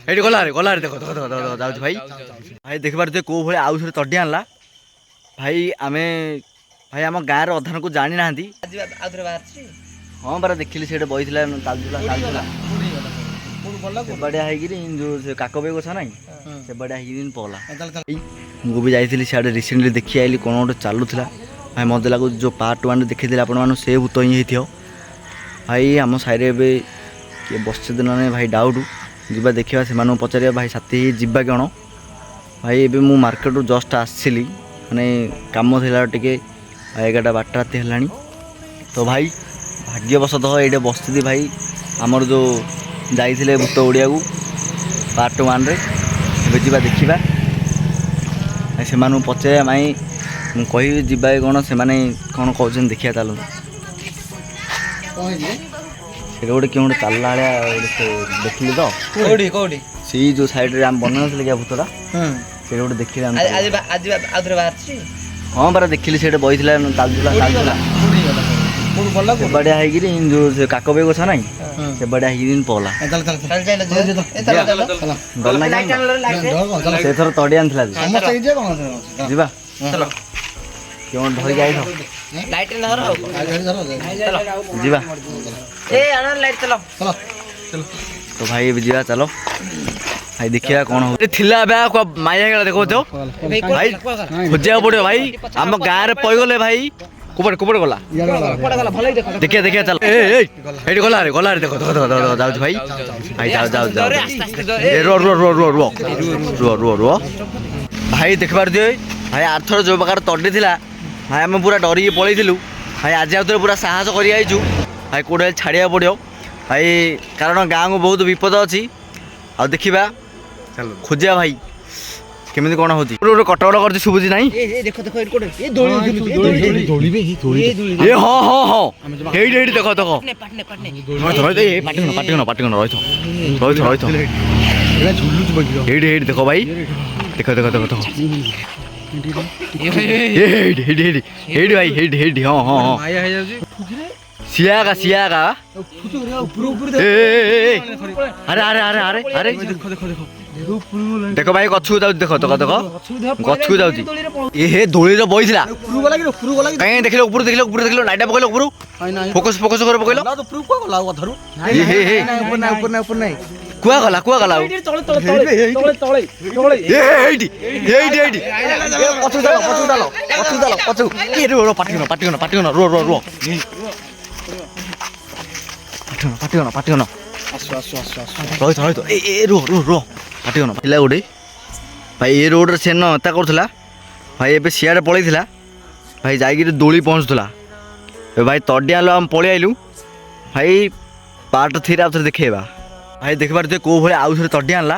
ଏଇଠି ଗଲାରେ ଦେଖ ଯାଉଛି ଭାଇ ଭାଇ ଦେଖିପାରୁଥିବେ କୋଉ ଭଳି ଆଉ ଥରେ ତଡ଼ି ଆଣିଲା ଭାଇ। ଆମେ ଭାଇ ଆମ ଗାଁରେ ଅଧାନକୁ ଜାଣିନାହାନ୍ତି। ହଁ ପରା ଦେଖିଲି ସେଇଟା ବଇଥିଲା ଚାଲୁଥିଲା ସେବାଡ଼ିଆ ହେଇକିରି ଯେଉଁ ସେ କାକବାଇ ଗଛ ନାହିଁ ସେବାଡ଼ିଆ ହେଇକିରି ପଗଲା। ମୁଁ ବି ଯାଇଥିଲି ସିଆଡ଼େ ରିସେଣ୍ଟଲି ଦେଖି ଆଇଲି କ'ଣ ଗୋଟେ ଚାଲୁଥିଲା ଭାଇ। ମତେ ଲାଗୁଛି ଯେଉଁ ପାର୍ଟ 1ରେ ଦେଖିଥିଲି ଆପଣମାନଙ୍କୁ ସେ ଭୂତ ହିଁ ହେଇଥିବ ଭାଇ। ଆମ ସାହିରେ ଏବେ କିଏ ବସିଛନ୍ତି ନା ନାହିଁ ଭାଇ ଡାଉଟ୍। ଯିବା ଦେଖିବା ସେମାନଙ୍କୁ ପଚାରିବା ଭାଇ ସାଥି ଯିବା କ'ଣ ଭାଇ। ଏବେ ମୁଁ ମାର୍କେଟରୁ ଜଷ୍ଟ ଆସିଥିଲି ମାନେ କାମ ଥିଲା ଟିକେ 11ଟା 12ଟା ରାତି ହେଲାଣି ତ ଭାଇ ଭାଗ୍ୟବଶତଃ ଏଇଠି ବସିଥିଲି ଭାଇ। ଆମର ଯେଉଁ ଯାଇଥିଲେ ଭୂତ ଓଡ଼ିଆକୁ ପାର୍ଟ 1ରେ ଏବେ ଯିବା ଦେଖିବା ସେମାନଙ୍କୁ ପଚାରିବା ଭାଇ। ମୁଁ କହିବି ଯିବା କ'ଣ ସେମାନେ କ'ଣ କହୁଛନ୍ତି ଦେଖିବା ଚାଲନ୍ତୁ। ସେଇଟା ଗୋଟେ କିଏ ଗୋଟେ ଚାଲିଲା ଭଳିଆ ଗୋଟେ ଦେଖିଲି ତ ସେଇ ଯେଉଁ ସାଇଡ଼୍ରେ ଆମେ ବନେଇନଥିଲେ କି ଭୂତଟା ସେଇଟା ଗୋଟେ ଦେଖିଲି ଆମେ। ହଁ ପରା ଦେଖିଲି ସେଇଟା ବଇଥିଲା ଚାଲୁଥିଲା ସେବାଡ଼ିଆ ହେଇକିରି ଯେଉଁ ସେ କାକବାଇ ଗଛ ନାହିଁ ସେବାଡ଼ିଆ ହେଇକିରି ପଗଲା। ସେଥର ତଡ଼ି ଆଣିଥିଲା ଯିବା କେଉଁ ଧରିକି ଆଇଥ ଯିବା ତ ଭାଇ ଏବେ ଯିବା ଚାଲ ଭାଇ ଦେଖିବା କ'ଣ ହଉଛି। ଥିଲା ଏବେ ମାଇ ହେଇଗଲା ଦେଖାଉଛ ଭାଇ ଖୋଜିବାକୁ ପଡ଼ିବ ଭାଇ। ଆମ ଗାଁରେ ପଇଗଲେ ଭାଇ କୋପଟେ ଗଲା ଦେଖିବା ଚାଲ ଏଇଠି ଗଲାରେ ଦେଖ ଯାଉଛି ଭାଇ ରୁହ ଭାଇ ଦେଖିପାରୁଥିବେ ଭାଇ। ଆରଥର ଯେଉଁ ପ୍ରକାର ତଡ଼ି ଥିଲା ଭାଇ ଆମେ ପୁରା ଡରିକି ପଳେଇଥିଲୁ ଭାଇ। ଆଜି ଆଉ ଥରେ ପୁରା ସାହସ କରି ଆଇଛୁ ଭାଇ। କେଉଁଠି ଛାଡ଼ିବାକୁ ପଡ଼ିବ ଭାଇ କାରଣ ଗାଁକୁ ବହୁତ ବିପଦ ଅଛି। ଆଉ ଦେଖିବା ଖୋଜିବା ଭାଇ କେମିତି କ'ଣ ହେଉଛି। ଗୋଟେ କଟକଟ କରିଛି ଶୁଭୁଛି ନାହିଁ ଏ ହଁ ହେଇଠି ଦେଖ ହେଇଠି ଦେଖ ଭାଇ ଦେଖ ହେଇଠି ଭାଇ ହେଇଠି ହଁ ସିଆଗା ଆରେ ଦେଖ ଭାଇ ଗଛକୁ ଯାଉଛି ଦେଖ ଗଛକୁ ଯାଉଛି ଏ ଦୋଳିରେ ବଇଥିଲା କାହିଁକି ଦେଖିଲ ଉପରୁ ଦେଖିଲ ନାଇଟା ପକେଇଲ ଉପରୁ ଫୋକସ କରି ପକେଇଲ କୁଆ ଗଲା ପାଟିଗନ ପାଟିଗନ ପିଲା ଗୋଟେ ଭାଇ ଏ ରୋଡ଼ରେ ସେ ଏତା କରୁଥିଲା ଭାଇ। ଏବେ ସିଆଡ଼େ ପଳେଇଥିଲା ଭାଇ ଯାଇକିରି ଦୋଳି ପହଞ୍ଚୁଥିଲା ଭାଇ। ତଡ଼ି ଆଣିଲୁ ଆମେ ପଳେଇ ଆଇଲୁ ଭାଇ। ପାର୍ଟ 3ରେ ଆଉ ଥରେ ଦେଖେଇବା ଭାଇ। ଦେଖିପାରୁଥିବେ କେଉଁ ଭଳି ଆଉ ଥରେ ତଡ଼ି ଆଣିଲା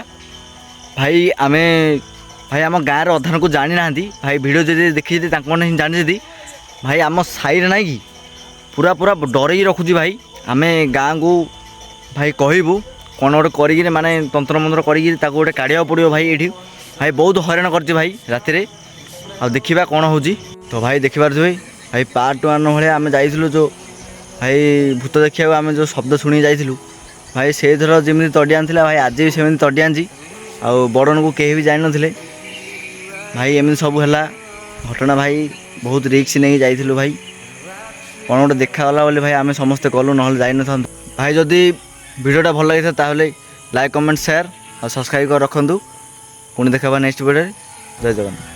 ଭାଇ। ଆମେ ଭାଇ ଆମ ଗାଁରେ ଅଧାନକୁ ଜାଣିନାହାନ୍ତି ଭାଇ। ଭିଡ଼ିଓ ଯଦି ଦେଖିଛନ୍ତି ତାଙ୍କ ମାନେ ହିଁ ଜାଣିଛନ୍ତି ଭାଇ। ଆମ ସାହିରେ ନାହିଁ କି ପୁରା ଡରେଇକି ରଖୁଛି ଭାଇ। ଆମେ ଗାଁକୁ ଭାଇ କହିବୁ କ'ଣ ଗୋଟେ କରିକିରି ମାନେ ତନ୍ତ୍ରମନ୍ତ୍ର କରିକିରି ତାକୁ ଗୋଟେ କାଢ଼ିବାକୁ ପଡ଼ିବ ଭାଇ। ଏଇଠି ଭାଇ ବହୁତ ହଇରାଣ କରିଛି ଭାଇ ରାତିରେ। ଆଉ ଦେଖିବା କ'ଣ ହେଉଛି ତ ଭାଇ। ଦେଖିପାରୁଥିବେ ଭାଇ ପାର୍ଟ 1 ଭଳିଆ ଆମେ ଯାଇଥିଲୁ ଯେଉଁ ଭାଇ ଭୂତ ଦେଖିବାକୁ ଆମେ ଯେଉଁ ଶବ୍ଦ ଶୁଣିକି ଯାଇଥିଲୁ ଭାଇ। ସେଇଥର ଯେମିତି ତଡ଼ି ଆଣିଥିଲା ଭାଇ ଆଜି ବି ସେମିତି ତଡ଼ି ଆଣିଛି। ଆଉ ବଡ଼ନକୁ କେହି ବି ଜାଣିନଥିଲେ ଭାଇ। ଏମିତି ସବୁ ହେଲା ଘଟଣା ଭାଇ। ବହୁତ ରିକ୍ସ ନେଇକି ଯାଇଥିଲୁ ଭାଇ। କ'ଣ ଗୋଟେ ଦେଖାଗଲା ବୋଲି ଭାଇ ଆମେ ସମସ୍ତେ ଗଲୁ ନହେଲେ ଯାଇନଥାନ୍ତୁ ଭାଇ। ଯଦି ଭିଡ଼ିଓଟା ଭଲ ଲାଗିଥାଏ ତାହେଲେ ଲାଇକ୍ କମେଣ୍ଟ ସେୟାର ଆଉ ସବସ୍କ୍ରାଇବ୍ କରି ରଖନ୍ତୁ। ପୁଣି ଦେଖା ହେବା ନେକ୍ସଟ ଭିଡ଼ିଓରେ। ଜୟ ଜଗନ୍ନାଥ।